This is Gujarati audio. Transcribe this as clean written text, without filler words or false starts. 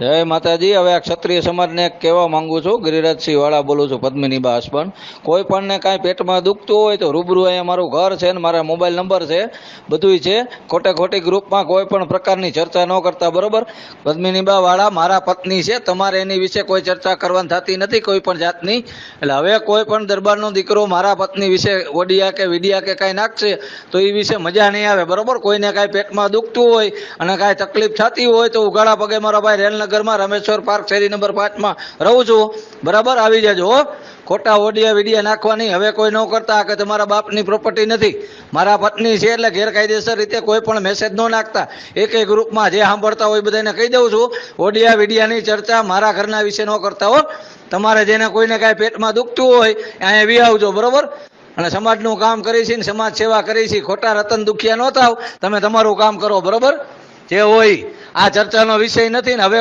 જય માતાજી। હવે આ ક્ષત્રિય સમાજને કહેવા માંગુ છું, ગિરિરાજસિંહ વાળા બોલું છું, પદ્મિનીબા હસબન્ડ। કોઈ પણને કાંઈ પેટમાં દુખતું હોય તો રૂબરૂ અહીંયા મારું ઘર છે ને મારા મોબાઈલ નંબર છે, બધુંય છે। ખોટે ખોટી ગ્રુપમાં કોઈ પણ પ્રકારની ચર્ચા ન કરતા, બરોબર? પદ્મિનીબા વાળા મારા પત્ની છે, તમારે એની વિશે કોઈ ચર્ચા કરવાની થતી નથી કોઈ પણ જાતની। એટલે હવે કોઈ પણ દરબારનો દીકરો મારા પત્ની વિશે ઓડિયા કે વિડિયા કે કાંઈ નાખશે તો એ વિશે મજા નહીં આવે, બરોબર? કોઈને કાંઈ પેટમાં દુખતું હોય અને કાંઈ તકલીફ થતી હોય તો ઉગાડા પગે મારો ભાઈ રેલનગરમાં રામેશ્વર પાર્ક શેરી નંબર 5માં રહું છું, બરાબર? આવી જાજો હો। ખોટા ઓડિયા વિડિયા નાખવાની હવે કોઈ ન કરતા કે તમારા બાપની પ્રોપર્ટી નથી, મારા પત્ની છે એટલે ગેરકાયદેસર રીતે કોઈ પણ મેસેજ ન નાખતા। એક ગ્રુપમાં જે સાંભળતા હોય બધાને કહી દઉં છું, ઓડિયા વિડિયાની ચર્ચા મારા ઘરના વિશે ન કરતા હો। તમારે જેને કોઈને કાંઈ પેટમાં દુખતું હોય અહીંયા વી આવજો, બરોબર? અને સમાજનું કામ કરી છે ને સમાજ સેવા કરી છે, ખોટા રતન દુખિયા ન થાવ, તમે તમારું કામ કરો, બરોબર? જે હોય આ ચર્ચાનો વિષય નથી ને હવે